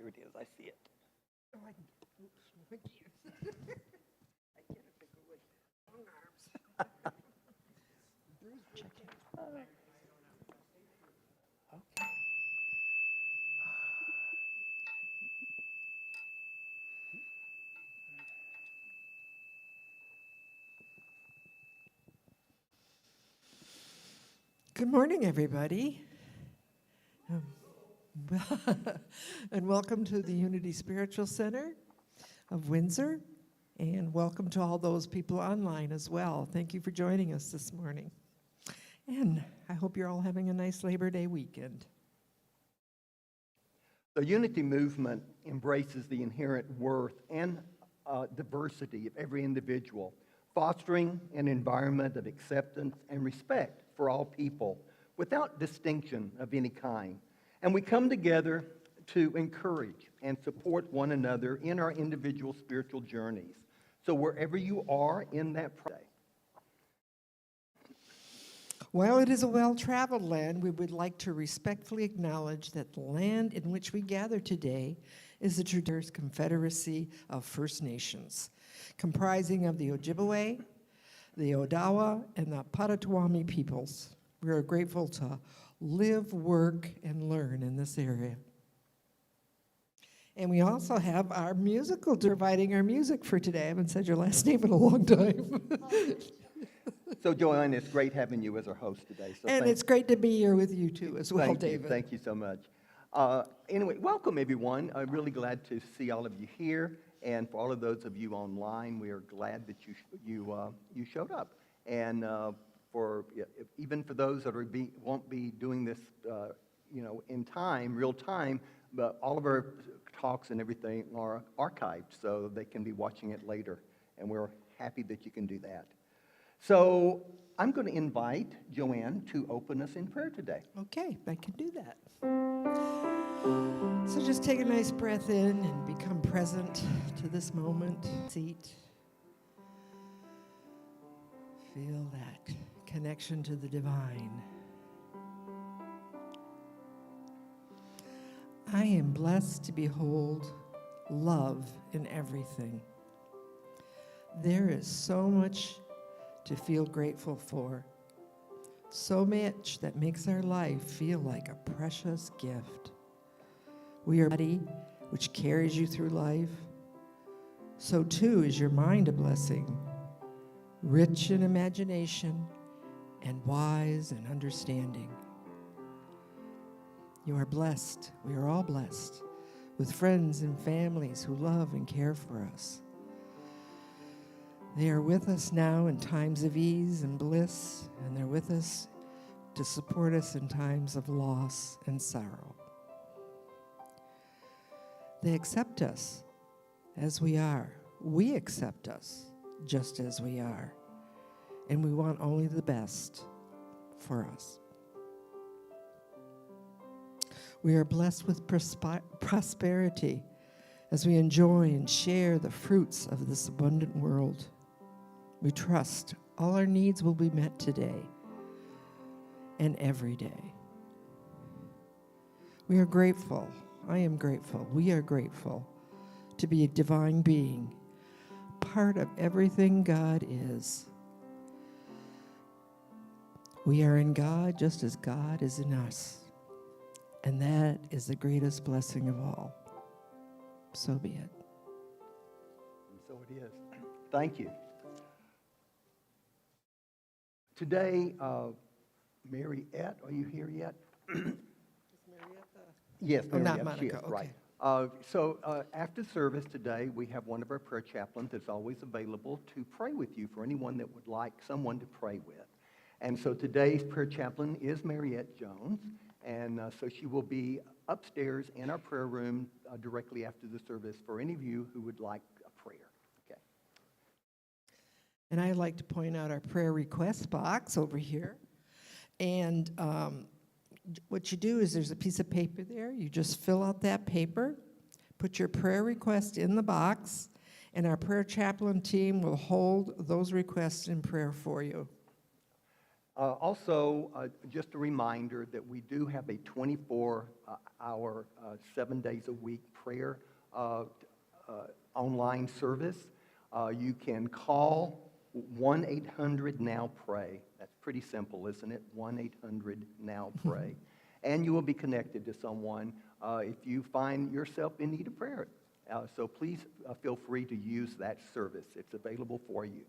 Here it is. I see it. Oh, I can't. I can't if they go with long arms. Bruce, check it. Okay. Good morning, everybody. And welcome to the Unity Spiritual Center of Windsor. And welcome to all those people online as well. Thank you for joining us this morning. And I hope you're all having a nice Labor Day weekend. The Unity movement embraces the inherent worth and diversity of every individual, fostering an environment of acceptance and respect for all people without distinction of any kind. And we come together to encourage and support one another in our individual spiritual journeys. So wherever you are in that process. While it is a well-traveled land, we would like to respectfully acknowledge that the land in which we gather today is the Traditionary Confederacy of First Nations, comprising of the Ojibwe, the Odawa, and the Potawatomi peoples. We are grateful to live, work, and learn in this area. And we also have our musical providing our music for today. I haven't said your last name in a long time. So Joanne, it's great having you as our host today. So And it's great to be here with you too as well, David. Thank you so much. Anyway, welcome everyone. I'm really glad to see all of you here. And for all of those of you online, we are glad that you showed up. And even for those that won't be doing this, in time, real time, but all of our talks and everything are archived, so they can be watching it later. And we're happy that you can do that. So I'm going to invite Joanne to open us in prayer today. Okay, I can do that. So just take a nice breath in and become present to this moment. Seat. Feel that connection to the divine. I am blessed to behold love in everything. There is so much to feel grateful for, so much that makes our life feel like a precious gift. We are a body which carries you through life. So too is your mind a blessing, rich in imagination and wise in understanding. You are blessed, we are all blessed, with friends and families who love and care for us. They are with us now in times of ease and bliss, and they're with us to support us in times of loss and sorrow. They accept us as we are. We accept us just as we are, and we want only the best for us. We are blessed with prosperity as we enjoy and share the fruits of this abundant world. We trust all our needs will be met today and every day. We are grateful. I am grateful. We are grateful to be a divine being, part of everything God is. We are in God just as God is in us. And that is the greatest blessing of all. So be it. And so it is. Thank you. Today, Mariette, are you here yet? Is Mariette? Yes, Oh, Mariette, not she is, Monica, okay. right. So after service today, we have one of our prayer chaplains that's always available to pray with you for anyone that would like someone to pray with. And so today's prayer chaplain is Mariette Jones. And so she will be upstairs in our prayer room directly after the service for any of you who would like a prayer. Okay. And I'd like to point out our prayer request box over here. And what you do is there's a piece of paper there. You just fill out that paper, put your prayer request in the box, and our prayer chaplain team will hold those requests in prayer for you. Also, just a reminder that we do have a 24-hour, 7 days a week prayer online service. You can call 1-800-NOW-PRAY. That's pretty simple, isn't it? 1-800-NOW-PRAY. And you will be connected to someone if you find yourself in need of prayer. So please feel free to use that service. It's available for you.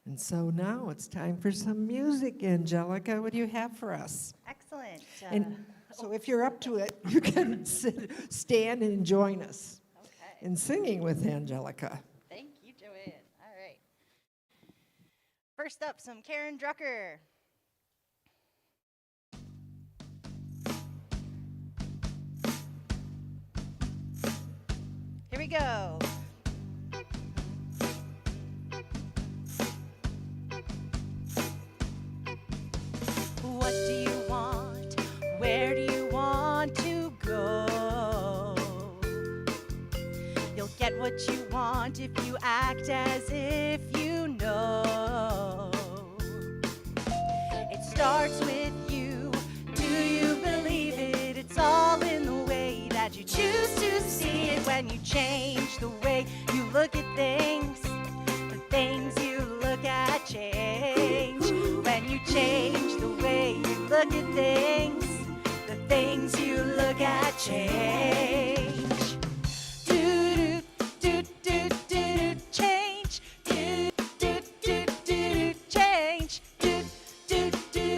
And so now it's time for some music. Angelica, what do you have for us? Excellent. And so if you're up to it, you can stand and join us Okay. in singing with Angelica. Thank you, Joanne. All right. First up, some Karen Drucker. Here we go. What do you want? Where do you want to go? You'll get what you want if you act as if you know. It starts with you. Do you believe it? It's all in the way that you choose to see it. When you change the way you look at things, the things you look at change. When you change the way you look at things, the things you look at change. Do do do do do change. Do do do do change. Do do do.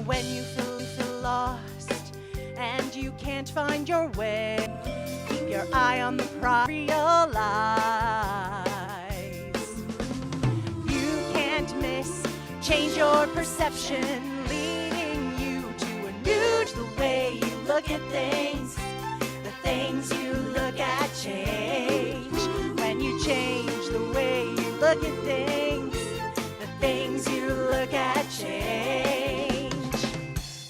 When you feel lost and you can't find your way, keep your eye on the prize. You can't miss. Change your perception, leading you to a new the way you look at things. The things you look at change. When you change the way you look at things, the things you look at change.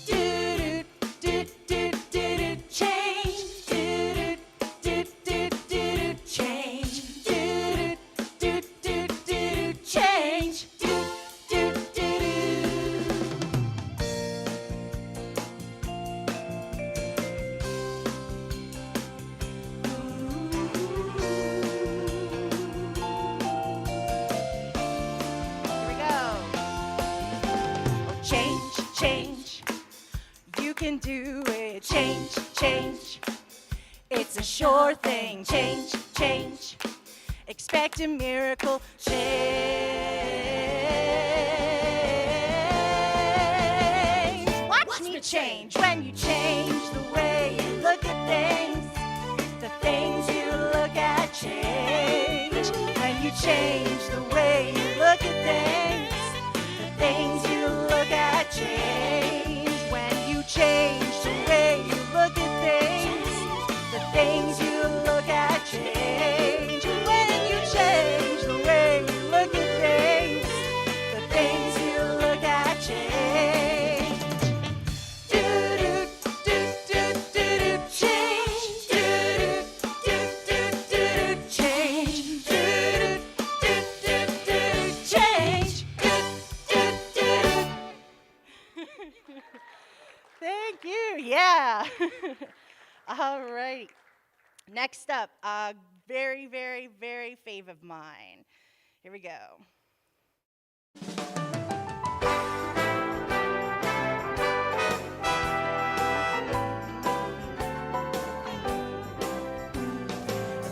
Do do do do do change. Do do do do change. Do do do do change. Change, you can do it. Change, change, it's a sure thing. Change, change, expect a miracle. Change, watch me change. When you change the way you look at things, the things you look at change. When you change the way you look at things, the things you look at change. When you change the way you look at things, the things you look at change. When you change the way you look at things, the things you look at change. Do do do do do do change. Do do do do do change. Do do do do do change. Thank you. Yeah. All right. Next up, a very, very, very fave of mine. Here we go.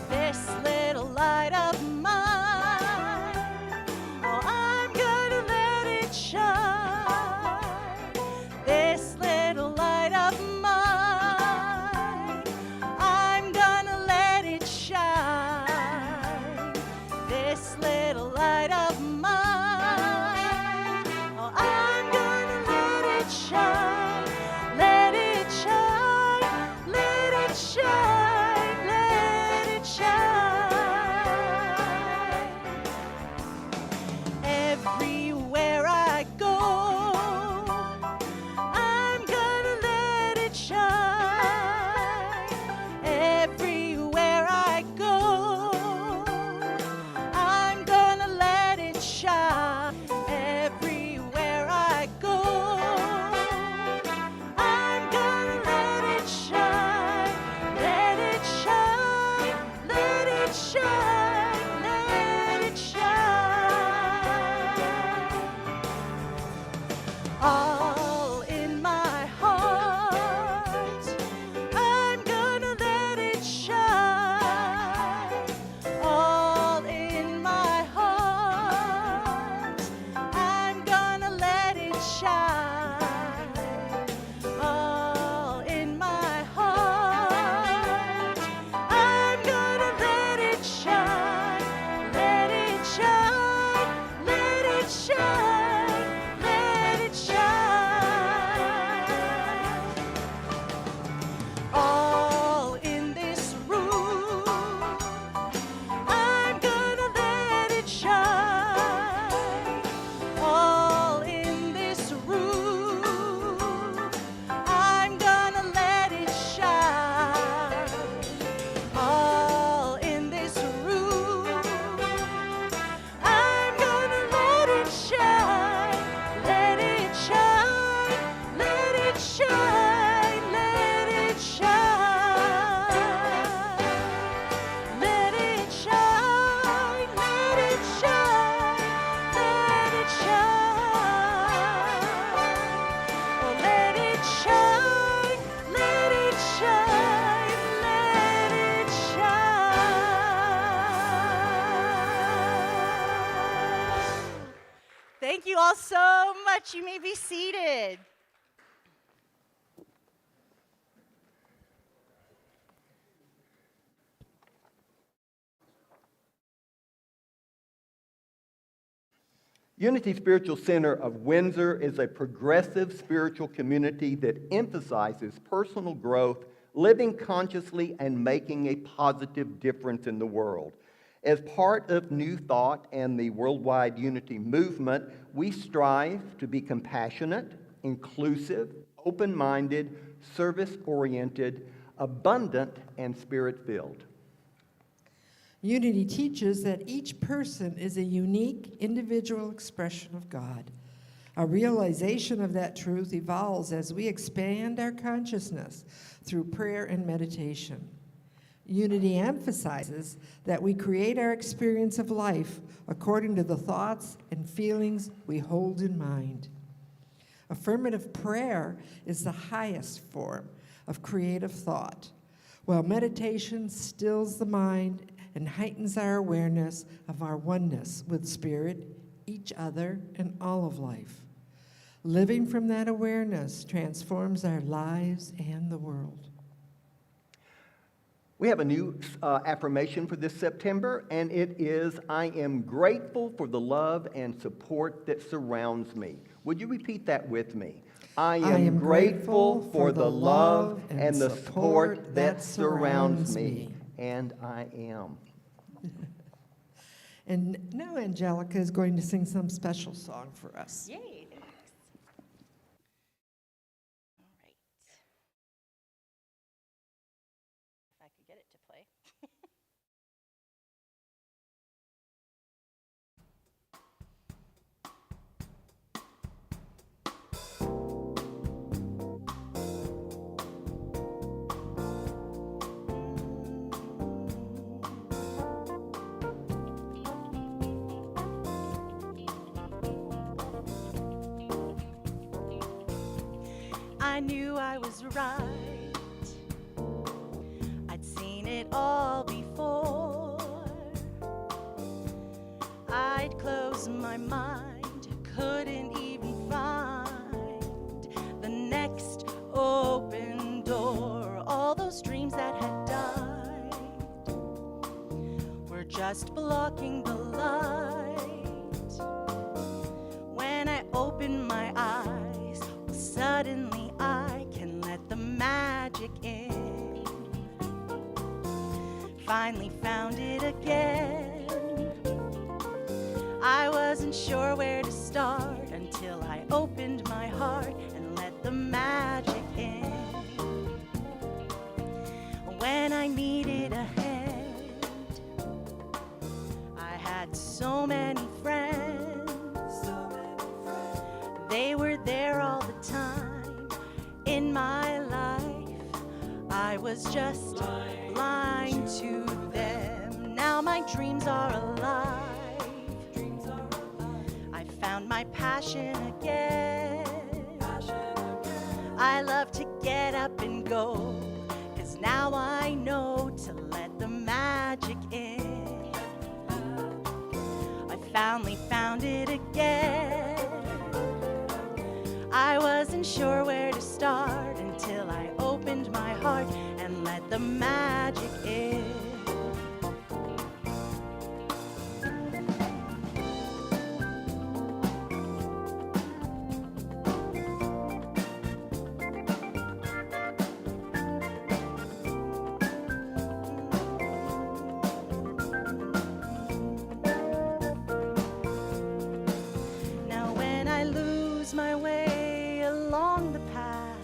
This little light of mine, oh, I'm gonna let it shine. This little light of mine, I'm gonna let it shine. This little light of shine. All in my heart, I'm gonna let it shine, let it shine, let it shine, let it shine. All in this room, I'm gonna let it shine. All in this room, I'm gonna let it shine. All in this room, I'm gonna let it shine, let it shine, let it shine, let it shine. Let it shine, let it shine, let it shine. Oh, let it shine, let it shine, let it shine. Thank you all so much. You may be seated. Unity Spiritual Center of Windsor is a progressive spiritual community that emphasizes personal growth, living consciously, and making a positive difference in the world. As part of New Thought and the worldwide unity movement, we strive to be compassionate, inclusive, open-minded, service-oriented, abundant, and spirit-filled. Unity teaches that each person is a unique individual expression of God. A realization of that truth evolves as we expand our consciousness through prayer and meditation. Unity emphasizes that we create our experience of life according to the thoughts and feelings we hold in mind. Affirmative prayer is the highest form of creative thought, while meditation stills the mind and heightens our awareness of our oneness with Spirit, each other, and all of life. Living from that awareness transforms our lives and the world. We have a new affirmation for this September, and it is, I am grateful for the love and support that surrounds me. Would you repeat that with me? I am grateful for the love and the support that surrounds me. And I am. And now Angelica is going to sing some special song for us. Yay. All right. If I could get it to play. I knew I was right. I'd seen it all before. I'd close my mind, couldn't even find the next open door. All those dreams that had died were just blocking the light. When I opened my eyes, suddenly I can let the magic in. Finally found it again. I wasn't sure where to start until I opened my heart and let the magic in. When I needed a hand, I had so many friends. They were there all the time in my life. I was just blind to them. Now my dreams are alive. I found my passion again. I love to get up and go, 'cause now I know to let the magic in. I finally found it again. wasn't sure where to start until I opened my heart and let the magic in. Now when I lose my way along the path,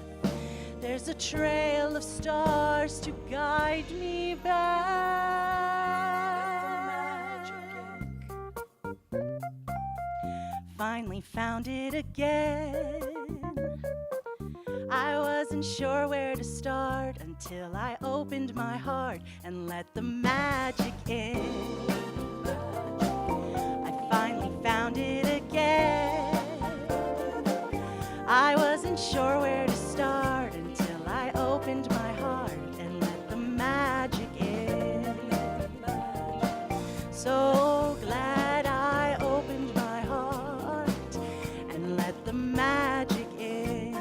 there's a trail of stars to guide me back. Finally found it again. I wasn't sure where to start until I opened my heart and let the magic in. I finally found it again. I wasn't sure where to start until I opened my heart and let the magic in. So glad I opened my heart and let the magic in.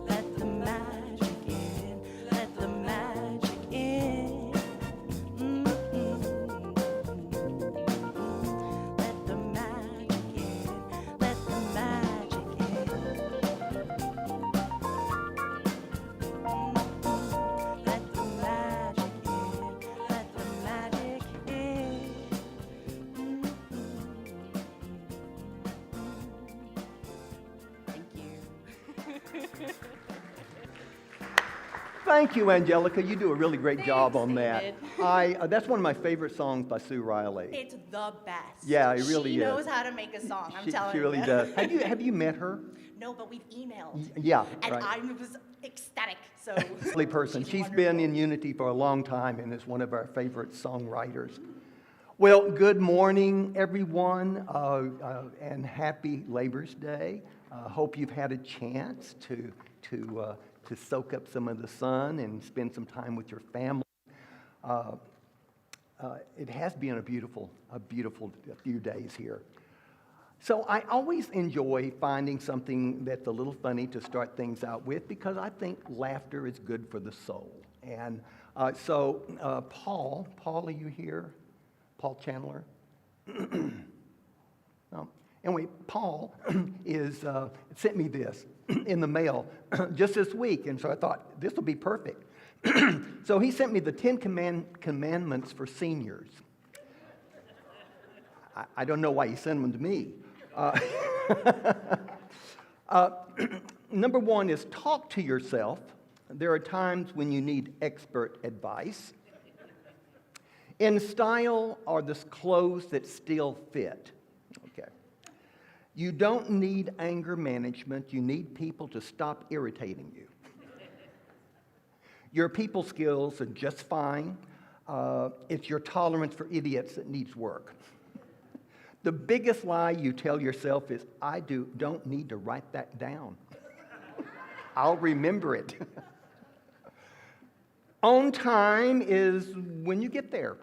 Let the magic in, let the magic in. Let the magic in, let the magic in. Let the magic in, let the magic in. Thank you. Thank you, Angelica. You do a really great job on that. David. That's one of my favorite songs by Sue Riley. It's the best. Yeah, it really She is. knows how to make a song, I'm telling She you. really does. Have you met her? No, but we've emailed. Yeah, And right. I was ecstatic, so. Lovely person. She's wonderful. been in Unity for a long time and is one of our favorite songwriters. Well, good morning, everyone, and happy Labor's Day. Hope you've had a chance to soak up some of the sun and spend some time with your family. It has been a beautiful few days here. So I always enjoy finding something that's a little funny to start things out with because I think laughter is good for the soul. And Paul, are you here? Paul Chandler? No. Anyway, Paul sent me this in the mail just this week, and so I thought this will be perfect. So he sent me the 10 Commandments for seniors. I don't know why he sent them to me. Number one is talk to yourself. There are times when you need expert advice. In style are the clothes that still fit. Okay. You don't need anger management. You need people to stop irritating you. Your people skills are just fine. It's your tolerance for idiots that needs work. The biggest lie you tell yourself is, I don't need to write that down. I'll remember it. On time is when you get there.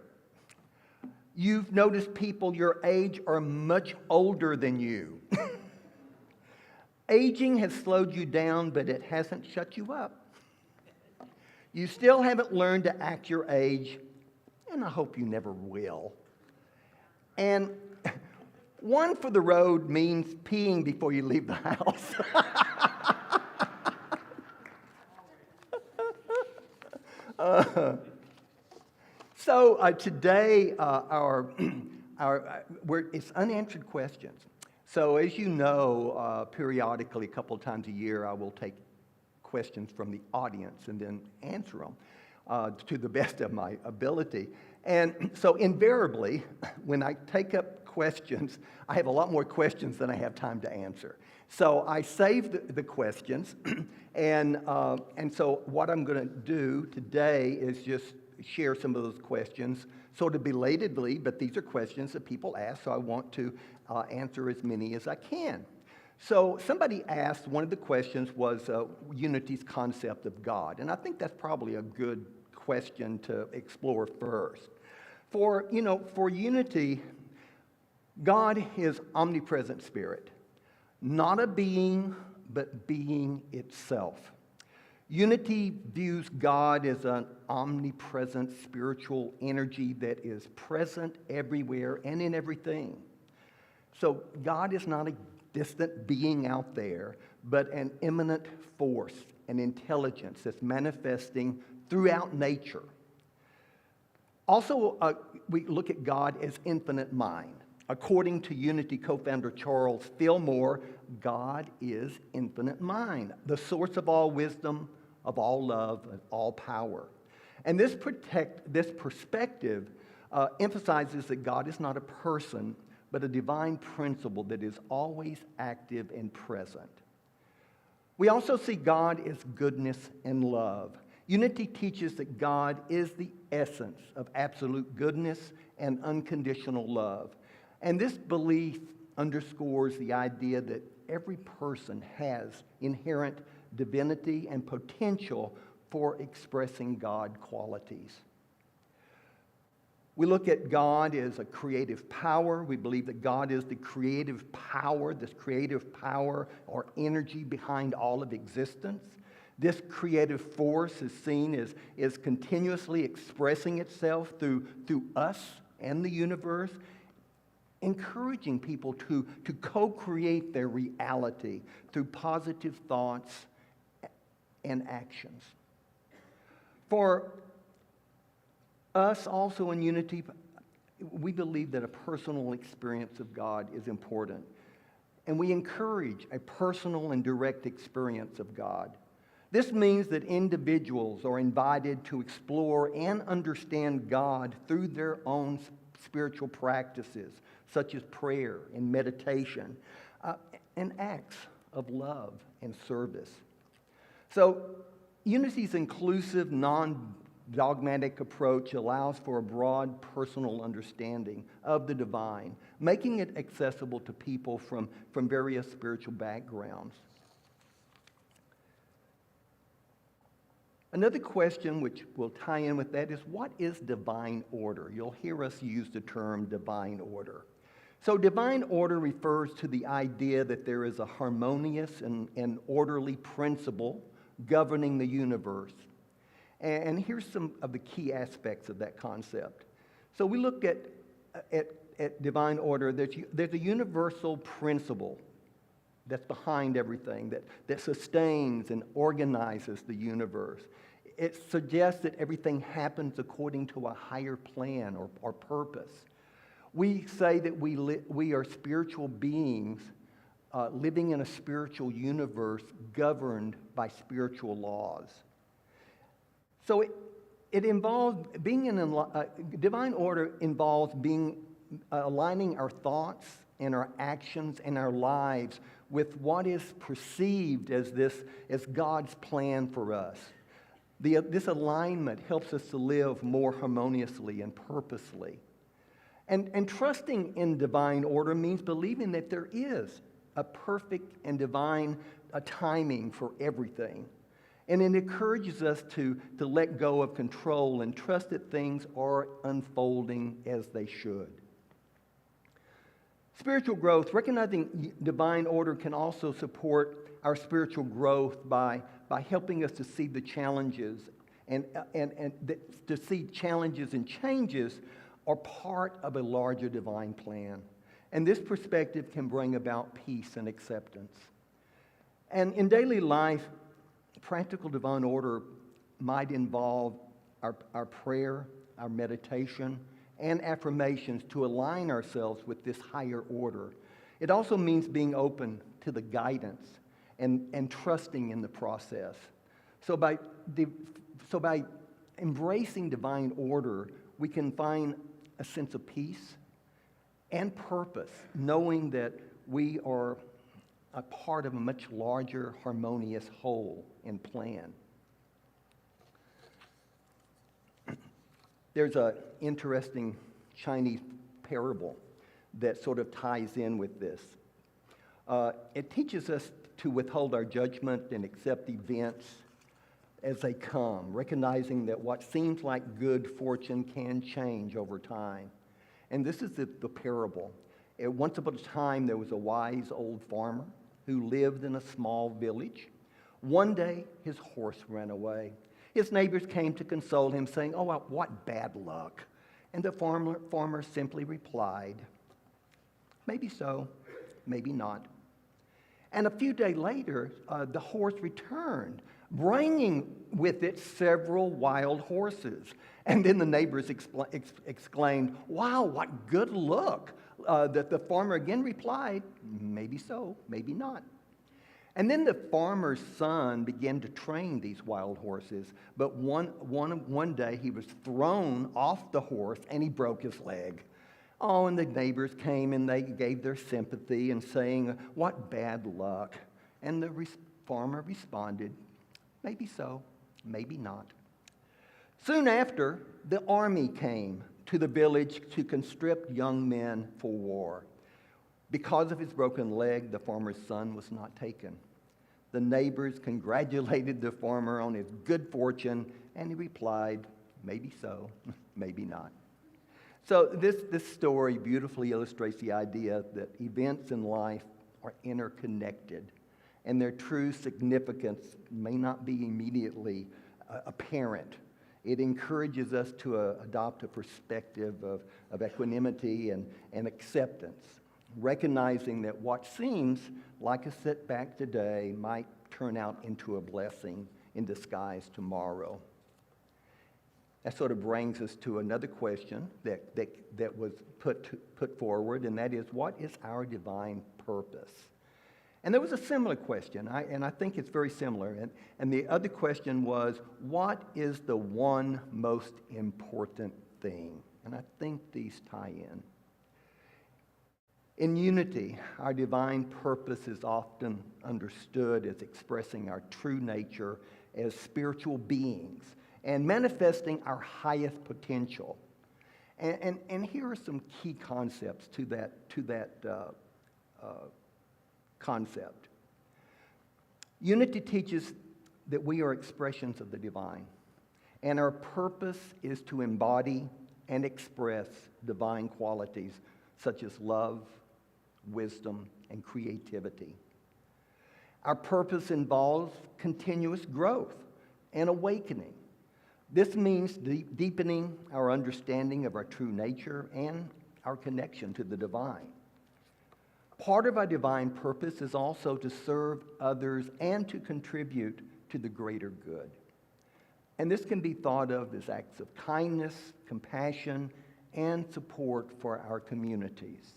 You've noticed people your age are much older than you. Aging has slowed you down, but it hasn't shut you up. You still haven't learned to act your age, and I hope you never will. And one for the road means peeing before you leave the house. Today, it's unanswered questions. So as you know, periodically, a couple of times a year, I will take questions from the audience and then answer them to the best of my ability. And so invariably, when I take up questions, I have a lot more questions than I have time to answer. So I save the questions, and so what I'm going to do today is just share some of those questions, sort of belatedly, but these are questions that people ask, so I want to answer as many as I can. So somebody asked, one of the questions was Unity's concept of God, and I think that's probably a good question to explore first. For unity, God is omnipresent spirit, not a being, but being itself. Unity views God as an omnipresent spiritual energy that is present everywhere and in everything. So God is not a distant being out there, but an immanent force, an intelligence that's manifesting throughout nature. Also, we look at God as infinite mind. According to Unity co-founder Charles Fillmore, God is infinite mind, the source of all wisdom, of all love, of all power. And this perspective emphasizes that God is not a person, but a divine principle that is always active and present. We also see God as goodness and love. Unity teaches that God is the essence of absolute goodness and unconditional love. And this belief underscores the idea that every person has inherent divinity and potential for expressing God qualities. We look at God as a creative power. We believe that God is the creative power, this creative power or energy behind all of existence. This creative force is seen as continuously expressing itself through us and the universe, encouraging people to co-create their reality through positive thoughts and actions. For us also in Unity, we believe that a personal experience of God is important. And we encourage a personal and direct experience of God. This means that individuals are invited to explore and understand God through their own spiritual practices, such as prayer and meditation, and acts of love and service. So, Unity's inclusive, non-dogmatic approach allows for a broad personal understanding of the divine, making it accessible to people from various spiritual backgrounds. Another question which will tie in with that is, what is divine order? You'll hear us use the term divine order. So divine order refers to the idea that there is a harmonious and orderly principle governing the universe. And here's some of the key aspects of that concept. So we look at divine order. There's a universal principle that's behind everything, that sustains and organizes the universe. It suggests that everything happens according to a higher plan or purpose. We say that we are spiritual beings living in a spiritual universe governed by spiritual laws. So it involves being in divine order involves aligning our thoughts and our actions and our lives with what is perceived as God's plan for us. This alignment helps us to live more harmoniously and purposely. And trusting in divine order means believing that there is a perfect and divine timing for everything. And it encourages us to let go of control and trust that things are unfolding as they should. Spiritual growth, recognizing divine order, can also support our spiritual growth by helping us to see the challenges and to see challenges and changes are part of a larger divine plan. And this perspective can bring about peace and acceptance. And in daily life, practical divine order might involve our prayer, our meditation, and affirmations to align ourselves with this higher order. It also means being open to the guidance and trusting in the process. So by embracing divine order, we can find a sense of peace and purpose, knowing that we are a part of a much larger, harmonious whole and plan. There's an interesting Chinese parable that sort of ties in with this. It teaches us to withhold our judgment and accept events as they come, recognizing that what seems like good fortune can change over time. And this is the parable. Once upon a time, there was a wise old farmer who lived in a small village. One day, his horse ran away. His neighbors came to console him, saying, "Oh, what bad luck." And the farmer simply replied, "Maybe so, maybe not." And a few days later, the horse returned, bringing with it several wild horses. And then the neighbors exclaimed, "Wow, what good luck." That the farmer again replied, "Maybe so, maybe not." And then the farmer's son began to train these wild horses. But one day he was thrown off the horse and he broke his leg. Oh, and the neighbors came and they gave their sympathy and saying, "What bad luck." And the farmer responded, "Maybe so, maybe not." Soon after, the army came to the village to conscript young men for war. Because of his broken leg, the farmer's son was not taken. The neighbors congratulated the farmer on his good fortune, and he replied, "Maybe so, maybe not." So this story beautifully illustrates the idea that events in life are interconnected, and their true significance may not be immediately apparent. It encourages us to adopt a perspective of equanimity and acceptance, recognizing that what seems like a setback today might turn out into a blessing in disguise tomorrow. That sort of brings us to another question that was put forward, and that is, what is our divine purpose? And there was a similar question, and I think it's very similar. And the other question was, what is the one most important thing? And I think these tie in. In unity, our divine purpose is often understood as expressing our true nature as spiritual beings and manifesting our highest potential. And here are some key concepts to that concept. Unity teaches that we are expressions of the divine, and our purpose is to embody and express divine qualities such as love, wisdom, and creativity. Our purpose involves continuous growth and awakening. This means deepening our understanding of our true nature and our connection to the divine. Part of our divine purpose is also to serve others and to contribute to the greater good. And this can be thought of as acts of kindness, compassion, and support for our communities.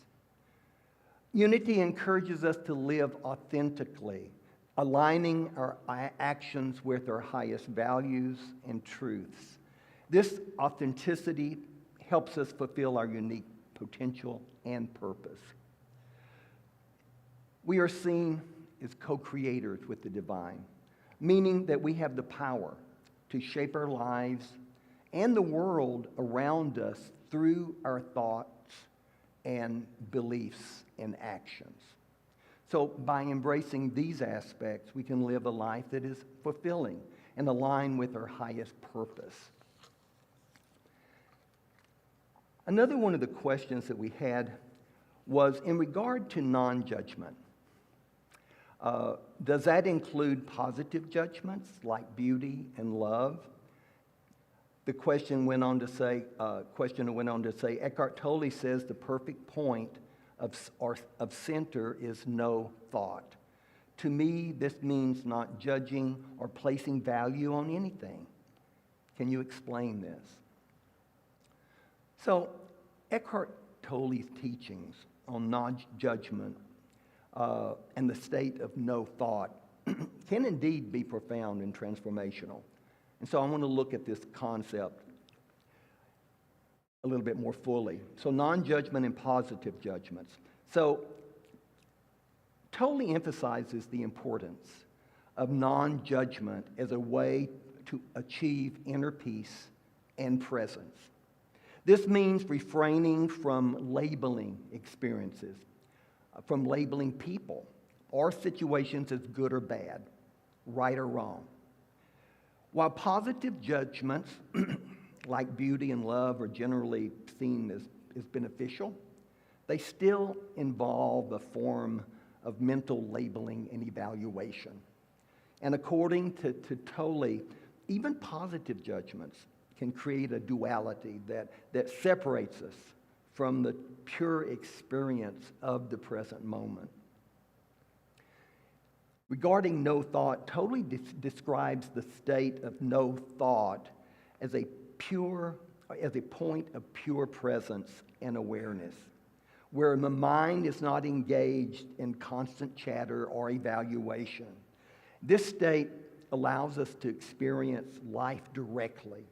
Unity encourages us to live authentically, aligning our actions with our highest values and truths. This authenticity helps us fulfill our unique potential and purpose. We are seen as co-creators with the divine, meaning that we have the power to shape our lives and the world around us through our thoughts and beliefs and actions. So by embracing these aspects, we can live a life that is fulfilling and aligned with our highest purpose. Another one of the questions that we had was in regard to non-judgment. Does that include positive judgments like beauty and love? The questioner went on to say, Eckhart Tolle says the perfect point of center is no thought. To me, this means not judging or placing value on anything. Can you explain this? So, Eckhart Tolle's teachings on non-judgment and the state of no thought can indeed be profound and transformational. And so I want to look at this concept a little bit more fully. So non-judgment and positive judgments. So Tolle emphasizes the importance of non-judgment as a way to achieve inner peace and presence. This means refraining from labeling experiences, from labeling people or situations as good or bad, right or wrong. While positive judgments like beauty and love are generally seen as beneficial, they still involve a form of mental labeling and evaluation. And according to Tolle, even positive judgments can create a duality that separates us from the pure experience of the present moment. Regarding no thought, Tolle describes the state of no thought as a point of pure presence and awareness, where the mind is not engaged in constant chatter or evaluation. This state allows us to experience life directly,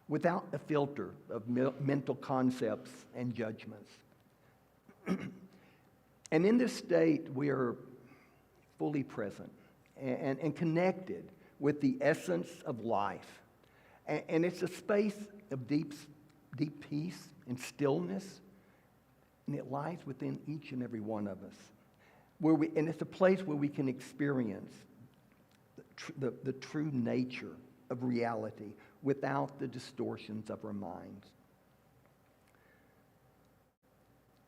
without a filter of mental concepts and judgments. And in this state, we are fully present and connected with the essence of life. And it's a space of deep peace and stillness, and it lies within each and every one of us. And it's a place where we can experience the true nature of reality without the distortions of our minds.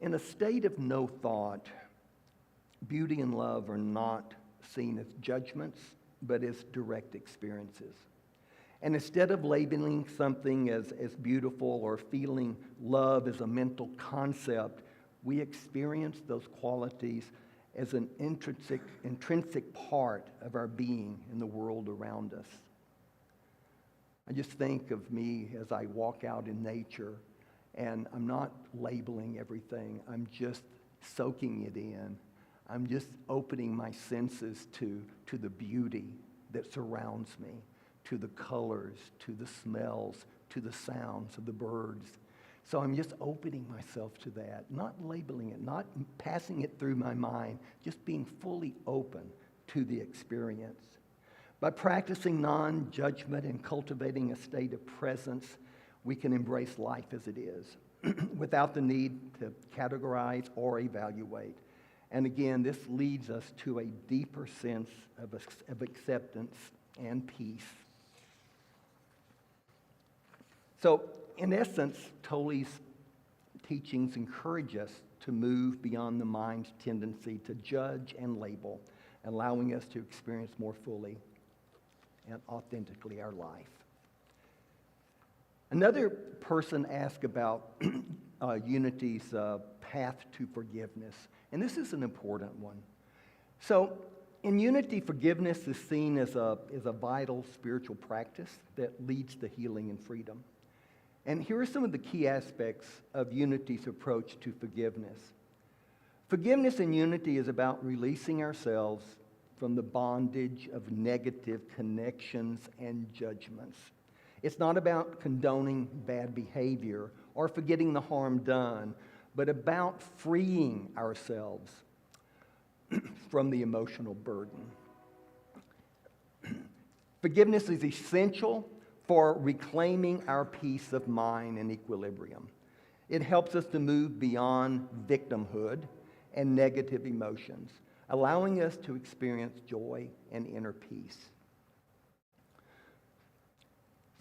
In a state of no thought, beauty and love are not seen as judgments, but as direct experiences. And instead of labeling something as beautiful or feeling love as a mental concept, we experience those qualities as an intrinsic part of our being in the world around us. I just think of me as I walk out in nature, and I'm not labeling everything. I'm just soaking it in. I'm just opening my senses to the beauty that surrounds me, to the colors, to the smells, to the sounds of the birds. So I'm just opening myself to that, not labeling it, not passing it through my mind, just being fully open to the experience. By practicing non-judgment and cultivating a state of presence, we can embrace life as it is, without the need to categorize or evaluate. And again, this leads us to a deeper sense of acceptance and peace. So, in essence, Tolle's teachings encourage us to move beyond the mind's tendency to judge and label, allowing us to experience more fully and authentically our life. Another person asked about Unity's path to forgiveness, and this is an important one. So, in Unity, forgiveness is seen as a vital spiritual practice that leads to healing and freedom. And here are some of the key aspects of Unity's approach to forgiveness. Forgiveness in Unity is about releasing ourselves from the bondage of negative connections and judgments. It's not about condoning bad behavior or forgetting the harm done, but about freeing ourselves from the emotional burden. Forgiveness is essential for reclaiming our peace of mind and equilibrium. It helps us to move beyond victimhood and negative emotions, allowing us to experience joy and inner peace.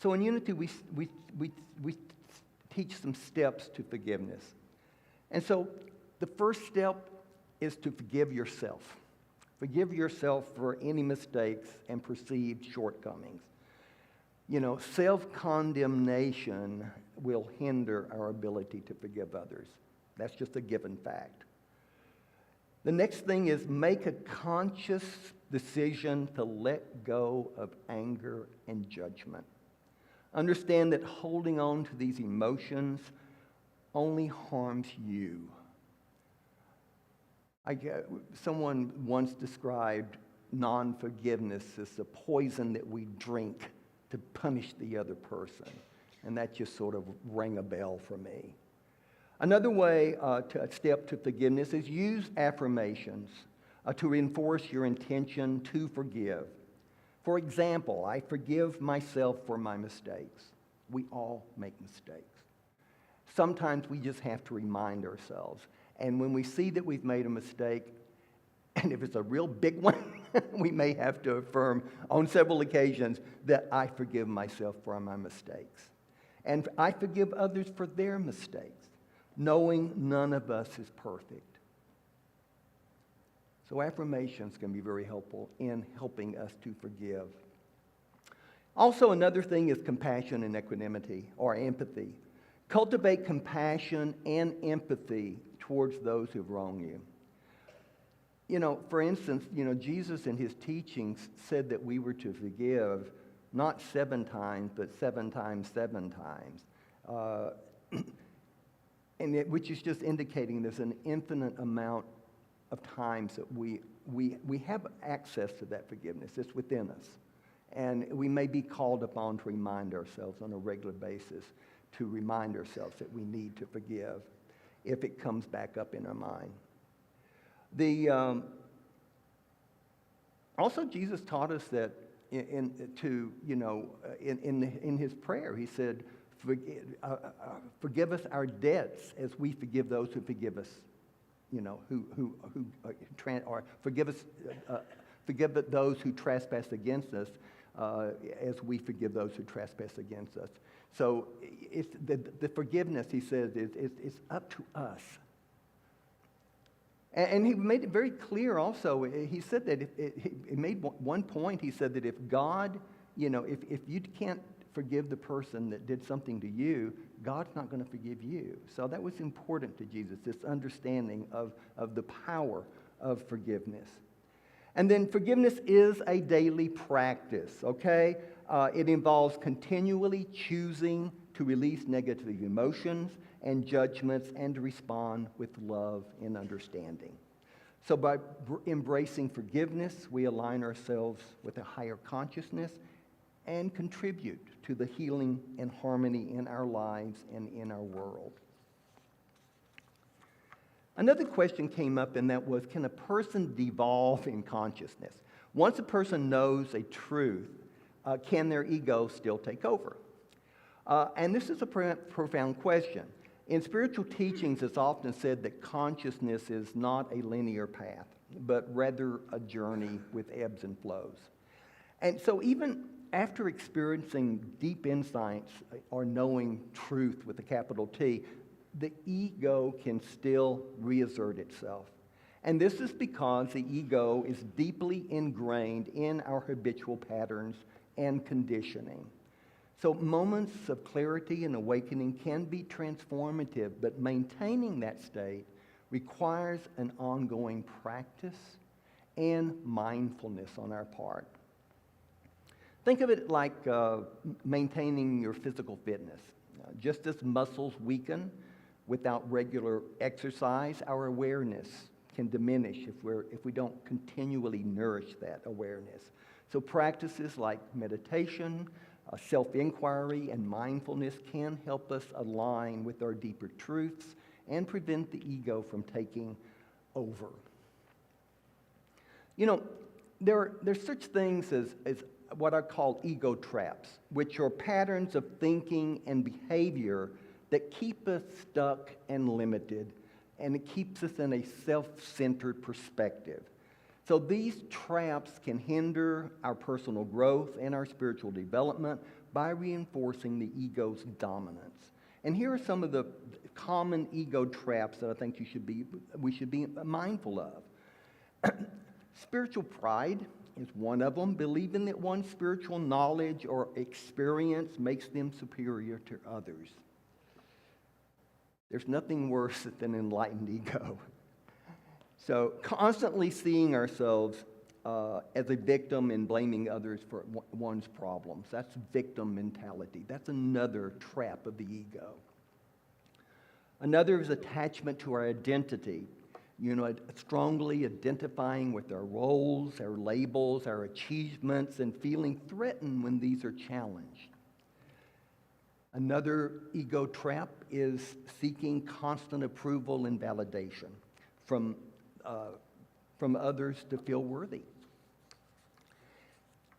So in Unity, we teach some steps to forgiveness. And so the first step is to forgive yourself. Forgive yourself for any mistakes and perceived shortcomings. You know, self-condemnation will hinder our ability to forgive others. That's just a given fact. The next thing is make a conscious decision to let go of anger and judgment. Understand that holding on to these emotions only harms you. Someone once described non-forgiveness as the poison that we drink to punish the other person. And that just sort of rang a bell for me. Another way to step to forgiveness is use affirmations to reinforce your intention to forgive. For example, I forgive myself for my mistakes. We all make mistakes. Sometimes we just have to remind ourselves. And when we see that we've made a mistake, And if it's a real big one, we may have to affirm on several occasions that I forgive myself for my mistakes. And I forgive others for their mistakes, knowing none of us is perfect. So affirmations can be very helpful in helping us to forgive. Also, another thing is compassion and equanimity, or empathy. Cultivate compassion and empathy towards those who've wronged you. You know, for instance, Jesus in his teachings said that we were to forgive not 7 times, but 7 times 7 times. Which is just indicating there's an infinite amount of times that we have access to that forgiveness. It's within us. And we may be called upon to remind ourselves on a regular basis, to remind ourselves that we need to forgive if it comes back up in our mind. Also, Jesus taught us that in his prayer, he said, "Forgive us our debts as we forgive those who forgive us." Or forgive those who trespass against us, as we forgive those who trespass against us. So it's the forgiveness, he says, is up to us. And he made it very clear also. He said that he made one point. He said that if God, if you can't forgive the person that did something to you, God's not going to forgive you. So that was important to Jesus, this understanding of the power of forgiveness. And then forgiveness is a daily practice, okay? It involves continually choosing to release negative emotions and judgments and to respond with love and understanding. So by embracing forgiveness, we align ourselves with a higher consciousness and contribute to the healing and harmony in our lives and in our world. Another question came up, and that was, can a person devolve in consciousness? Once a person knows a truth, can their ego still take over? And this is a profound question. In spiritual teachings, it's often said that consciousness is not a linear path, but rather a journey with ebbs and flows. And so even after experiencing deep insights or knowing truth with a capital T, the ego can still reassert itself. And this is because the ego is deeply ingrained in our habitual patterns and conditioning. So moments of clarity and awakening can be transformative, but maintaining that state requires an ongoing practice and mindfulness on our part. Think of it like maintaining your physical fitness. Just as muscles weaken without regular exercise, our awareness can diminish if we don't continually nourish that awareness. So practices like meditation, self-inquiry, and mindfulness can help us align with our deeper truths and prevent the ego from taking over. There's such things as what I call ego traps, which are patterns of thinking and behavior that keep us stuck and limited, and it keeps us in a self-centered perspective. So these traps can hinder our personal growth and our spiritual development by reinforcing the ego's dominance. And here are some of the common ego traps that I think we should be mindful of. Spiritual pride is one of them, believing that one's spiritual knowledge or experience makes them superior to others. There's nothing worse than enlightened ego. So constantly seeing ourselves as a victim and blaming others for one's problems. That's victim mentality. That's another trap of the ego. Another is attachment to our identity. Strongly identifying with our roles, our labels, our achievements, and feeling threatened when these are challenged. Another ego trap is seeking constant approval and validation from others to feel worthy.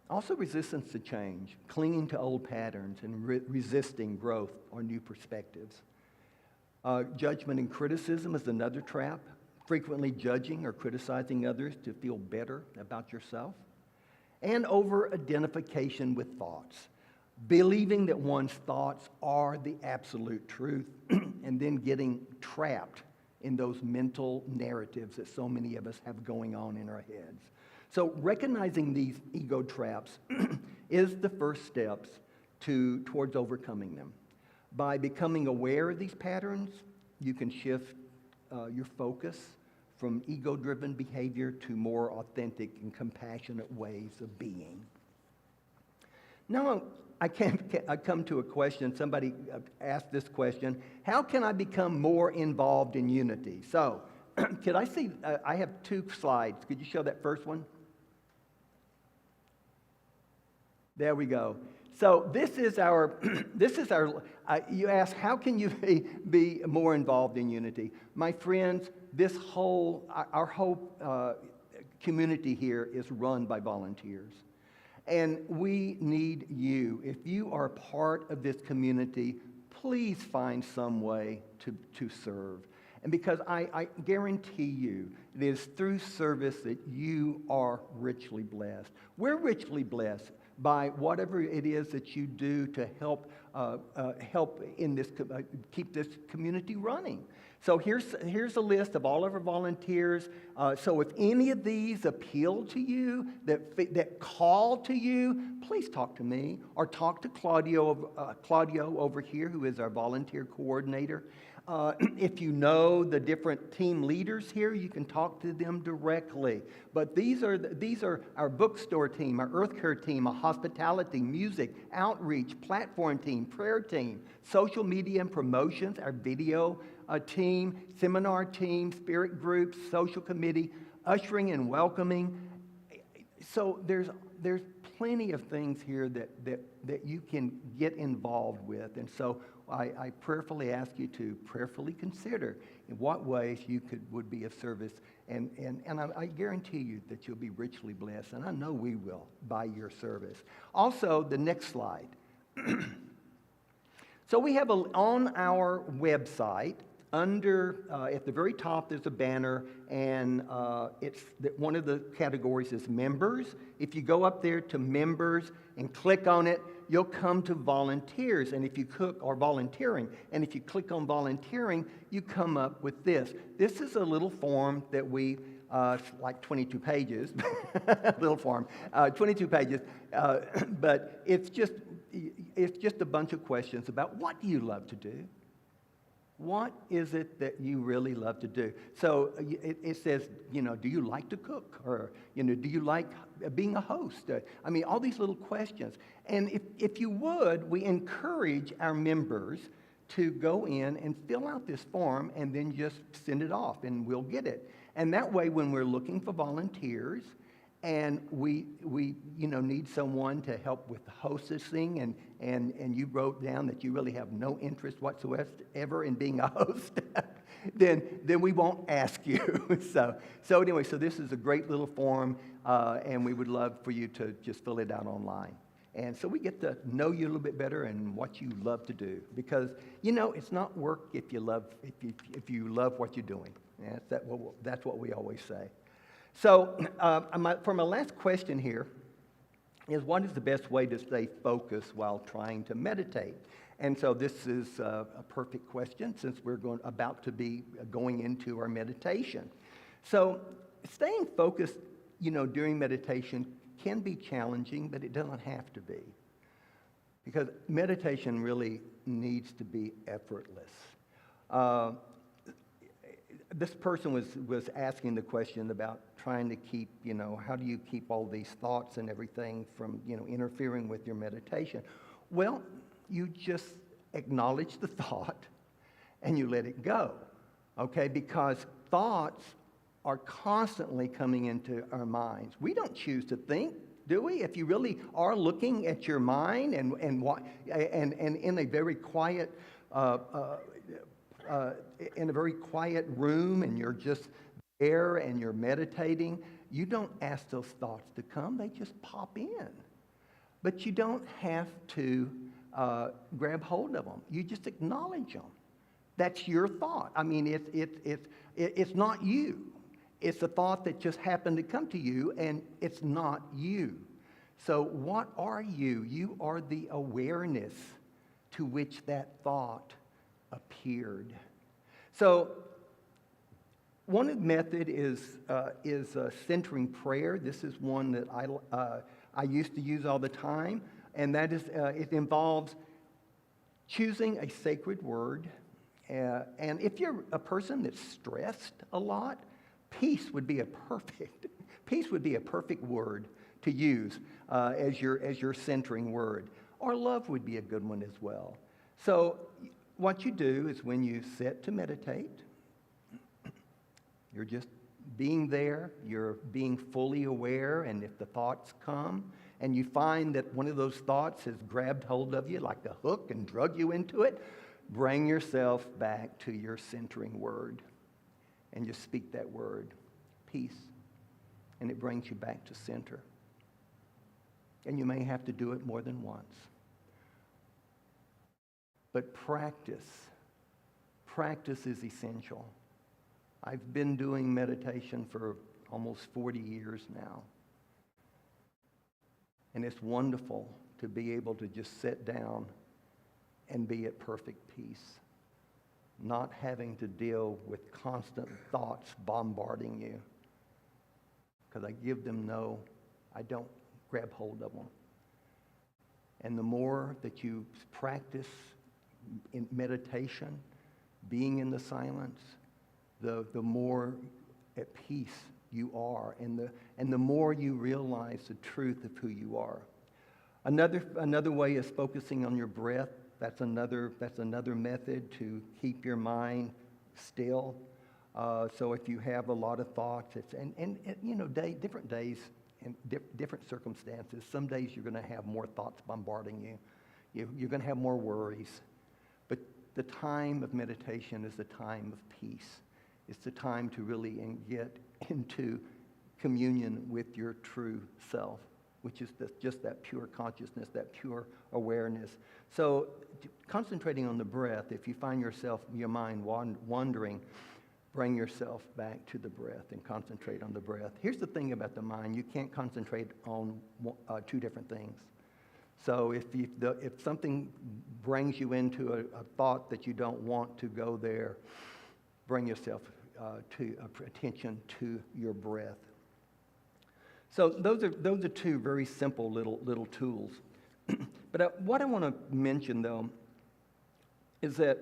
Also, resistance to change, clinging to old patterns and resisting growth or new perspectives. Judgment and criticism is another trap. frequently judging or criticizing others to feel better about yourself, and over-identification with thoughts, believing that one's thoughts are the absolute truth, and then getting trapped in those mental narratives that so many of us have going on in our heads. So recognizing these ego traps is the first steps towards overcoming them. By becoming aware of these patterns, you can shift your focus from ego-driven behavior to more authentic and compassionate ways of being. Now, I come to a question. Somebody asked this question: how can I become more involved in unity? So, could I see? I have 2 slides. Could you show that first one? There we go. So this is our. You ask, how can you be more involved in unity? My friends, our whole community here is run by volunteers. And we need you. If you are part of this community, please find some way to serve. And because I guarantee you, it is through service that you are richly blessed. We're richly blessed by whatever it is that you do to help in this keep this community running. So here's a list of all of our volunteers. So if any of these appeal to you, that call to you, please talk to me or talk to Claudio over here, who is our volunteer coordinator. If you know the different team leaders here, you can talk to them directly. But these are our bookstore team, our Earth Care team, our hospitality, music, outreach, platform team, prayer team, social media and promotions, our video team, seminar team, spirit groups, social committee, ushering and welcoming. So there's plenty of things here that you can get involved with. And so I prayerfully ask you to prayerfully consider in what ways you would be of service. And I guarantee you that you'll be richly blessed. And I know we will by your service. Also, the next slide. So we have on our website, at the very top, there's a banner, and one of the categories is members. If you go up there to members and click on it, you'll come to volunteers, and if you volunteering, and if you click on volunteering, you come up with this. This is a little form that we, like 22 pages, little form, 22 pages, but it's just a bunch of questions about what do you love to do? What is it that you really love to do? So it says, do you like to cook? Or, do you like being a host? All these little questions. And if you would, we encourage our members to go in and fill out this form and then just send it off and we'll get it. And that way, when we're looking for volunteers and we need someone to help with the hostessing, and you wrote down that you really have no interest whatsoever in being a host, then we won't ask you. So anyway, so this is a great little form, and we would love for you to just fill it out online. And so we get to know you a little bit better and what you love to do, because it's not work if you love what you're doing. That's what we always say. So for my last question here is, what is the best way to stay focused while trying to meditate? And so this is a perfect question since we're about to be going into our meditation. So staying focused, during meditation can be challenging, but it doesn't have to be. Because meditation really needs to be effortless. This person was asking the question about trying to keep, how do you keep all these thoughts and everything from, interfering with your meditation? Well, you just acknowledge the thought and you let it go, okay? Because thoughts are constantly coming into our minds. We don't choose to think, do we? If you really are looking at your mind and in a very quiet room, and you're just there and you're meditating, you don't ask those thoughts to come. They just pop in. But you don't have to grab hold of them. You just acknowledge them. That's your thought. I mean, it's not you. It's a thought that just happened to come to you, and it's not you. So what are you? You are the awareness to which that thought appeared. So one method is centering prayer. This is one that I used to use all the time, and that is it involves choosing a sacred word. And if you're a person that's stressed a lot, peace would be a perfect word to use as your centering word. Or love would be a good one as well. So what you do is when you sit to meditate, you're just being there, you're being fully aware, and if the thoughts come, and you find that one of those thoughts has grabbed hold of you like a hook and drug you into it, bring yourself back to your centering word and just speak that word, peace, and it brings you back to center. And you may have to do it more than once. But practice is essential. I've been doing meditation for almost 40 years now. And it's wonderful to be able to just sit down and be at perfect peace, not having to deal with constant thoughts bombarding you. Because I give them no, I don't grab hold of them. And the more that you practice in meditation, being in the silence, the more at peace you are, and the more you realize the truth of who you are. Another way is focusing on your breath. That's another method to keep your mind still. So if you have a lot of thoughts, different days and different circumstances. Some days you're going to have more thoughts bombarding you. You're going to have more worries. But the time of meditation is the time of peace. It's the time to really get into communion with your true self, which is just that pure consciousness, that pure awareness. So concentrating on the breath, if you find your mind wandering, bring yourself back to the breath and concentrate on the breath. Here's the thing about the mind. You can't concentrate on two different things. So if something brings you into a thought that you don't want to go there, bring yourself attention to your breath. So those are two very simple little tools. But what I want to mention, though, is that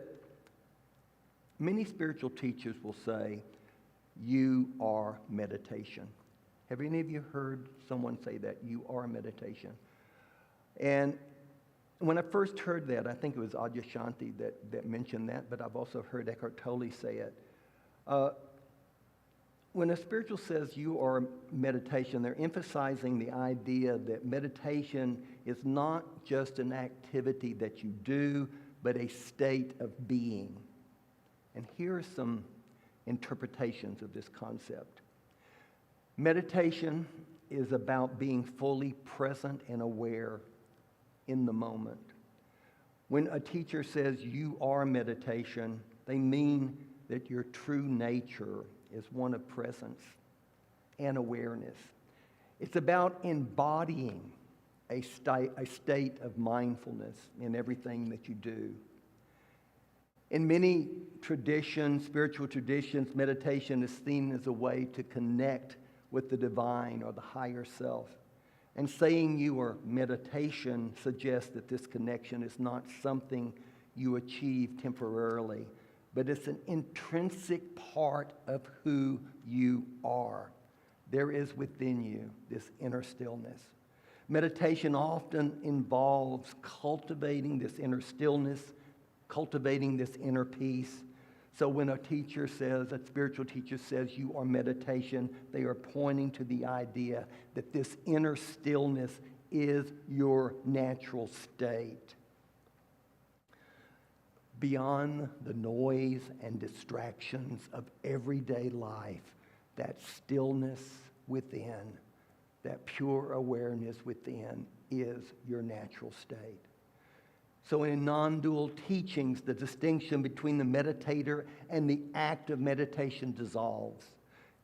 many spiritual teachers will say, you are meditation. Have any of you heard someone say that? You are meditation. And when I first heard that, I think it was Adyashanti that mentioned that, but I've also heard Eckhart Tolle say it. When a spiritual says you are meditation, they're emphasizing the idea that meditation is not just an activity that you do, but a state of being. And here are some interpretations of this concept. Meditation is about being fully present and aware in the moment. When a teacher says you are meditation, they mean that your true nature is one of presence and awareness. It's about embodying a state of mindfulness in everything that you do. In many traditions, spiritual traditions, meditation is seen as a way to connect with the divine or the higher self. And saying you are meditation suggests that this connection is not something you achieve temporarily, but it's an intrinsic part of who you are. There is within you this inner stillness. Meditation often involves cultivating this inner stillness, cultivating this inner peace. So when a spiritual teacher says you are meditation, they are pointing to the idea that this inner stillness is your natural state. Beyond the noise and distractions of everyday life, that stillness within, that pure awareness within is your natural state. So in non-dual teachings, the distinction between the meditator and the act of meditation dissolves.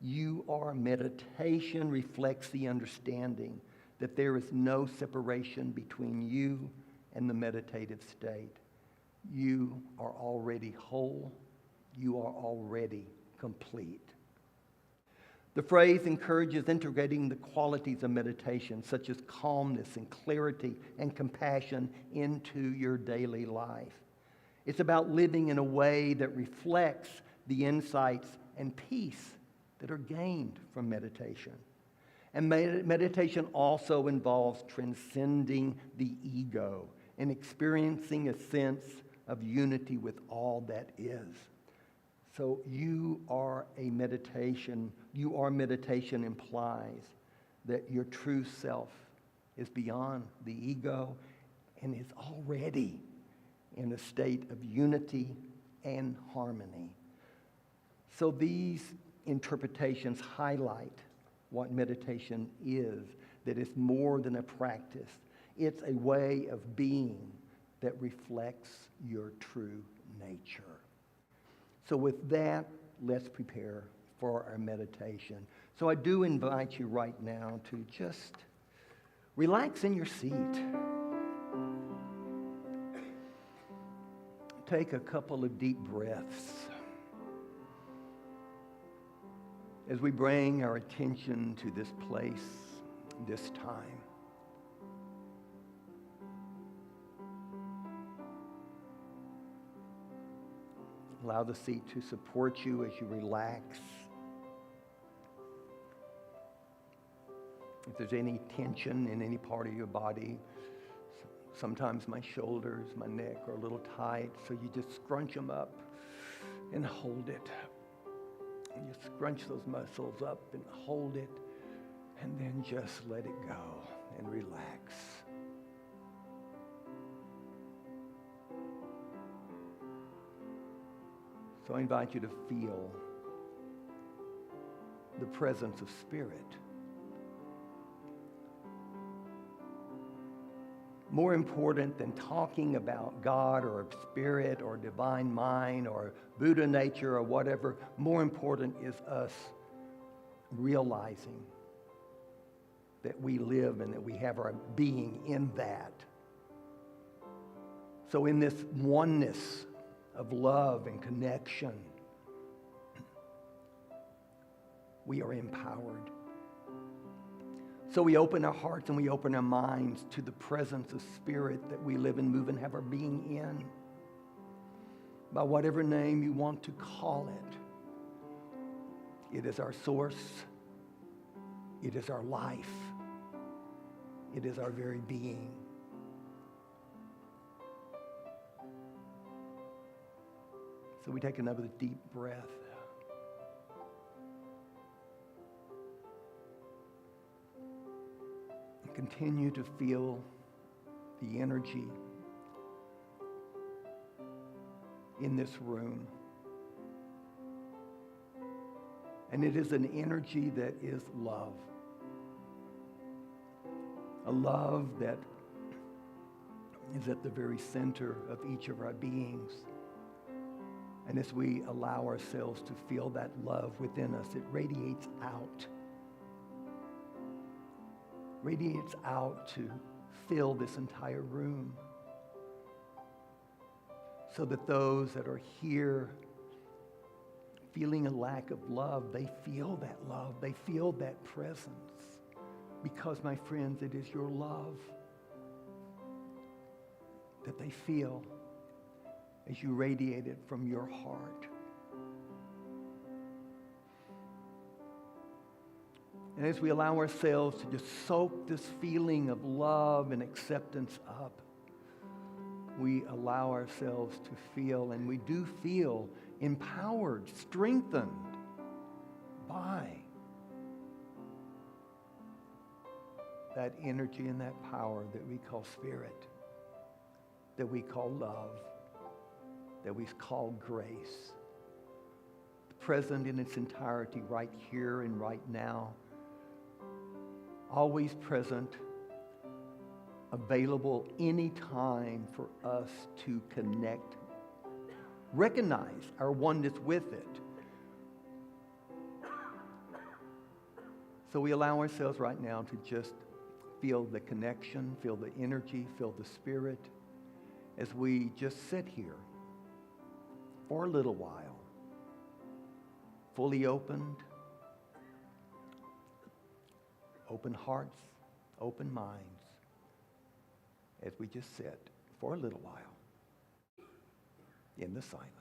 Meditation reflects the understanding that there is no separation between you and the meditative state. You are already whole. You are already complete. The phrase encourages integrating the qualities of meditation, such as calmness and clarity and compassion, into your daily life. It's about living in a way that reflects the insights and peace that are gained from meditation. And meditation also involves transcending the ego and experiencing a sense of unity with all that is. So meditation implies that your true self is beyond the ego and is already in a state of unity and harmony. So these interpretations highlight what meditation is, that it's more than a practice. It's a way of being that reflects your true nature. So with that, let's prepare for our meditation. So I do invite you right now to just relax in your seat. Take a couple of deep breaths as we bring our attention to this place, this time. Allow the seat to support you as you relax. If there's any tension in any part of your body, sometimes my shoulders, my neck are a little tight, so you just scrunch them up and hold it. And you scrunch those muscles up and hold it, and then just let it go and relax. So I invite you to feel the presence of Spirit. More important than talking about God or Spirit or divine mind or Buddha nature or whatever, more important is us realizing that we live and that we have our being in that. So in this oneness of love and connection, we are empowered. So we open our hearts and we open our minds to the presence of Spirit that we live and move and have our being in. By whatever name you want to call it. It is our source. It is our life. It is our very being. So we take another deep breath. And continue to feel the energy in this room. And it is an energy that is love. A love that is at the very center of each of our beings. And as we allow ourselves to feel that love within us, it radiates out. Radiates out to fill this entire room. So that those that are here feeling a lack of love, they feel that love. They feel that presence. Because, my friends, it is your love that they feel as you radiate it from your heart. And as we allow ourselves to just soak this feeling of love and acceptance up, we allow ourselves to feel, and we do feel empowered, strengthened by that energy and that power that we call Spirit, that we call love, that we call grace, present in its entirety right here and right now, always present available anytime for us to connect, recognize our oneness with it. So we allow ourselves right now to just feel the connection, feel the energy, feel the spirit as we just sit here for a little while, fully opened, open hearts, open minds, as we just sit for a little while in the silence.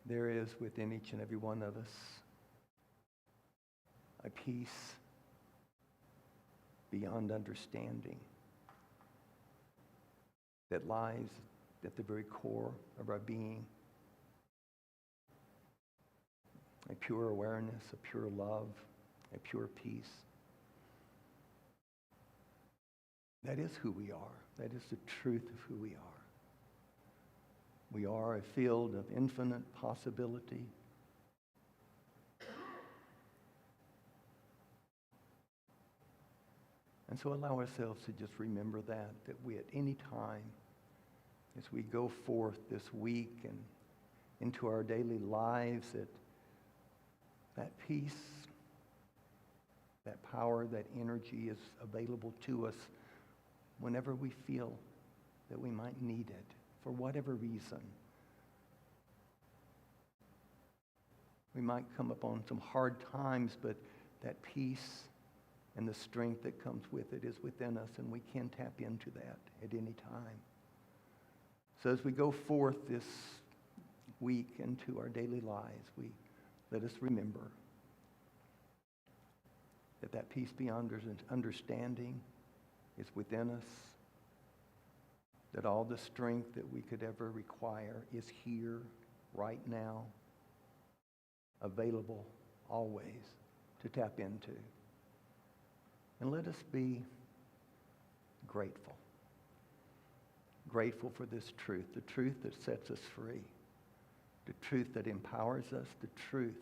There is within each and every one of us a peace beyond understanding that lies at the very core of our being. A pure awareness, a pure love, a pure peace. That is who we are. That is the truth of who we are. We are a field of infinite possibility. And so allow ourselves to just remember that we at any time, as we go forth this week and into our daily lives, that peace, that power, that energy is available to us whenever we feel that we might need it, for whatever reason. We might come upon some hard times, but that peace and the strength that comes with it is within us, and we can tap into that at any time. So as we go forth this week into our daily lives, let us remember that peace beyond understanding is within us, that all the strength that we could ever require is here, right now, available always to tap into. And let us be grateful. Grateful for this truth, the truth that sets us free, the truth that empowers us, the truth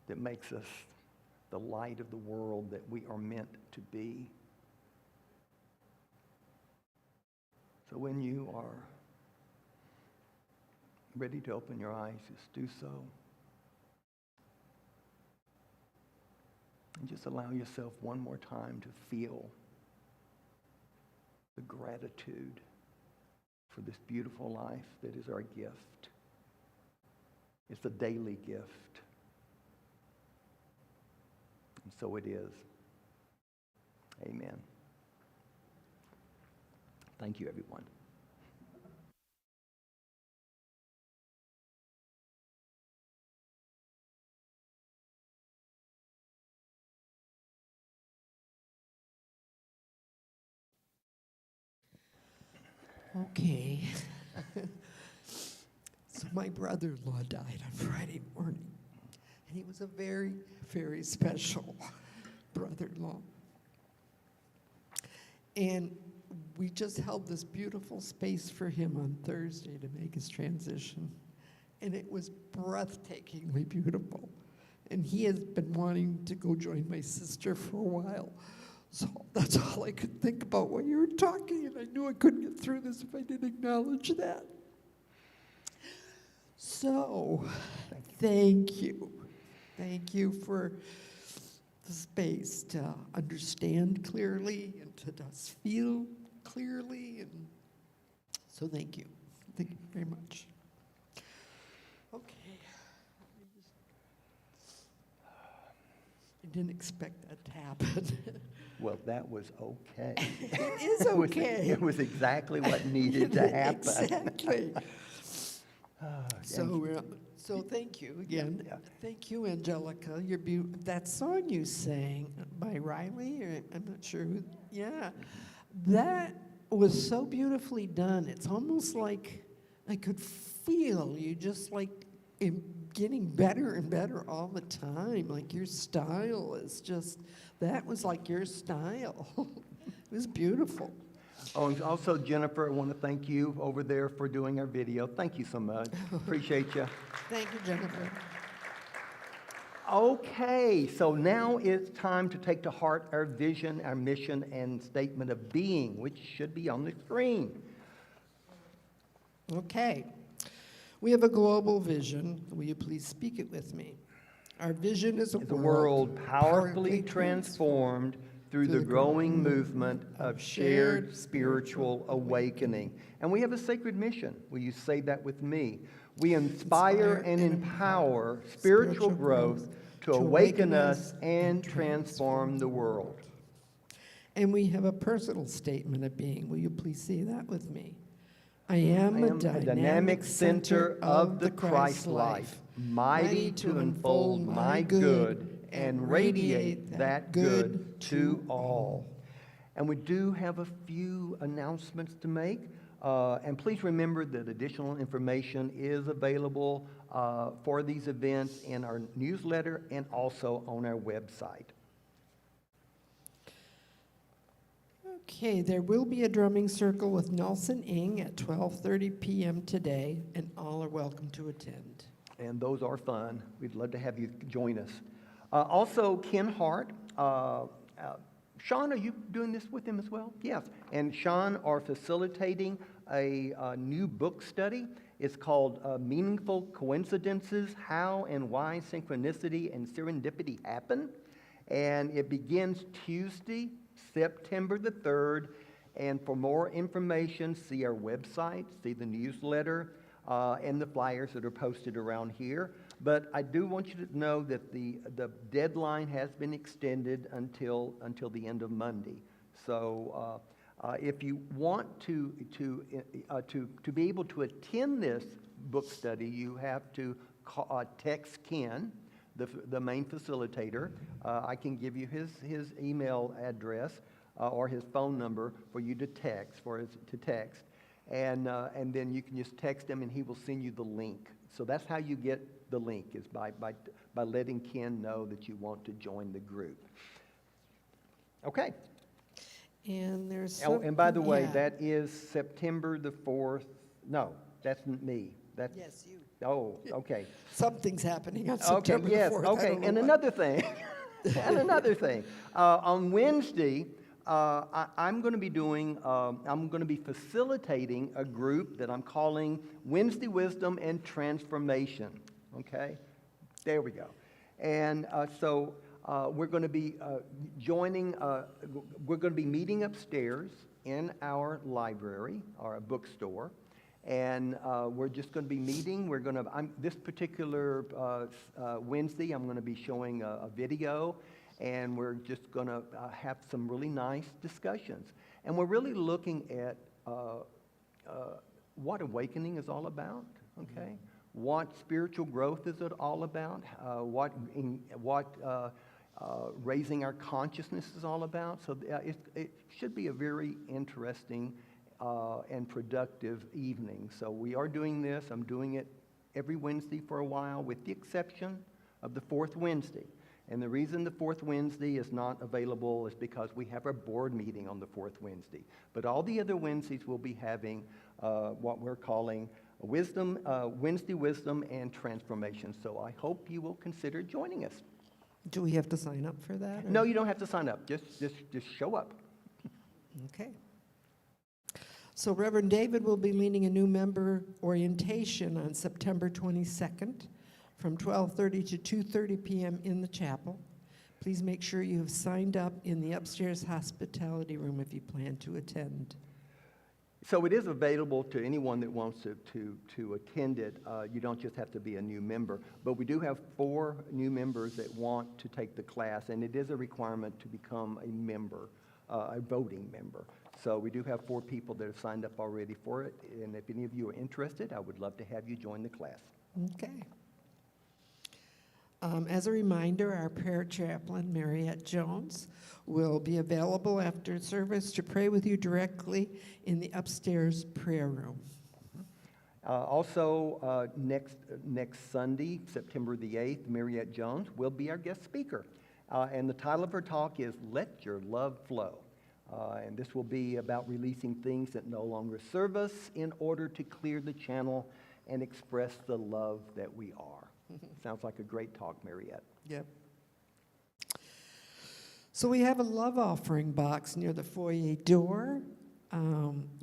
that makes us the light of the world that we are meant to be. So when you are ready to open your eyes, just do so. And just allow yourself one more time to feel the gratitude for this beautiful life that is our gift. It's a daily gift. And so it is. Amen. Thank you, everyone. Okay. So my brother-in-law died on Friday morning. And he was a very, very special brother-in-law. And we just held this beautiful space for him on Thursday to make his transition. And it was breathtakingly beautiful. And he has been wanting to go join my sister for a while. So that's all I could think about when you were talking, and I knew I couldn't get through this if I didn't acknowledge that. So, thank you. Thank you for the space to understand clearly and to just feel clearly. And so thank you. Thank you very much. Okay. I didn't expect that to happen. Well, that was okay. It is okay. It was exactly what needed to happen. Exactly. So thank you again. Yeah. Thank you, Angelica. That song you sang by Riley, or I'm not sure who. Yeah, that was so beautifully done. It's almost like I could feel you just like getting better and better all the time. Like your style is just, that was like your style. It was beautiful. Oh, and also, Jennifer, I want to thank you over there for doing our video. Thank you so much. Appreciate you. Thank you, Jennifer. Okay, so now it's time to take to heart our vision, our mission, and statement of being, which should be on the screen. Okay. We have a global vision. Will you please speak it with me? Our vision is a world powerfully transformed through the growing movement of shared spiritual awakening. And we have a sacred mission. Will you say that with me? We inspire and empower spiritual growth to awaken us and transform the world. And we have a personal statement of being. Will you please say that with me? I am a dynamic center of the Christ life, mighty to unfold my good and radiate that good to all. And we do have a few announcements to make. And please remember that additional information is available for these events in our newsletter and also on our website. Okay, there will be a drumming circle with Nelson Ing at 12:30 p.m. today, and all are welcome to attend. And those are fun. We'd love to have you join us. Also, Ken Hart. Sean, are you doing this with him as well? Yes. And Sean are facilitating a new book study. It's called Meaningful Coincidences, How and Why Synchronicity and Serendipity Happen. And it begins Tuesday, September the 3rd. And for more information, see our website, see the newsletter, and the flyers that are posted around here. But I do want you to know that the deadline has been extended until the end of Monday. So if you want to be able to attend this book study, you have to text Ken, the main facilitator. I can give you his email address or his phone number for you to text, and then you can just text him and he will send you the link. So that's how you get the link, is by letting Ken know that you want to join the group. Okay. And there's And by the way, that is September the 4th. No, that's me. That's, yes, you. Oh, okay. Something's happening on September Okay, yes, the 4th. okay. And another thing, on Wednesday, I'm going to be facilitating a group that I'm calling Wednesday Wisdom and Transformation. Okay, there we go. And so we're going to be we're going to be meeting upstairs in our library or a bookstore. And we're just going to be meeting. This particular Wednesday, I'm going to be showing a video, and we're just going to have some really nice discussions. And we're really looking at what awakening is all about, okay? What spiritual growth is it all about? What raising our consciousness is all about. So it should be a very interesting and productive evening. So we are doing this. I'm doing it every Wednesday for a while, with the exception of the fourth Wednesday. And the reason the fourth Wednesday is not available is because we have our board meeting on the fourth Wednesday. But all the other Wednesdays we'll be having what we're calling Wednesday Wisdom and Transformation. So I hope you will consider joining us. Do we have to sign up for that? or- No, you don't have to sign up. Just show up. Okay. So Reverend David will be leading a new member orientation on September 22nd from 12:30 to 2:30 p.m. in the chapel. Please make sure you have signed up in the upstairs hospitality room if you plan to attend. So it is available to anyone that wants to attend it. You don't just have to be a new member. But we do have 4 new members that want to take the class, and it is a requirement to become a member, a voting member. So we do have 4 people that have signed up already for it, and if any of you are interested, I would love to have you join the class. Okay. As a reminder, our prayer chaplain, Mariette Jones, will be available after service to pray with you directly in the upstairs prayer room. Also, next Sunday, September the 8th, Mariette Jones will be our guest speaker. And the title of her talk is Let Your Love Flow. And this will be about releasing things that no longer serve us in order to clear the channel and express the love that we are. Sounds like a great talk, Mariette. Yep. So we have a love offering box near the foyer door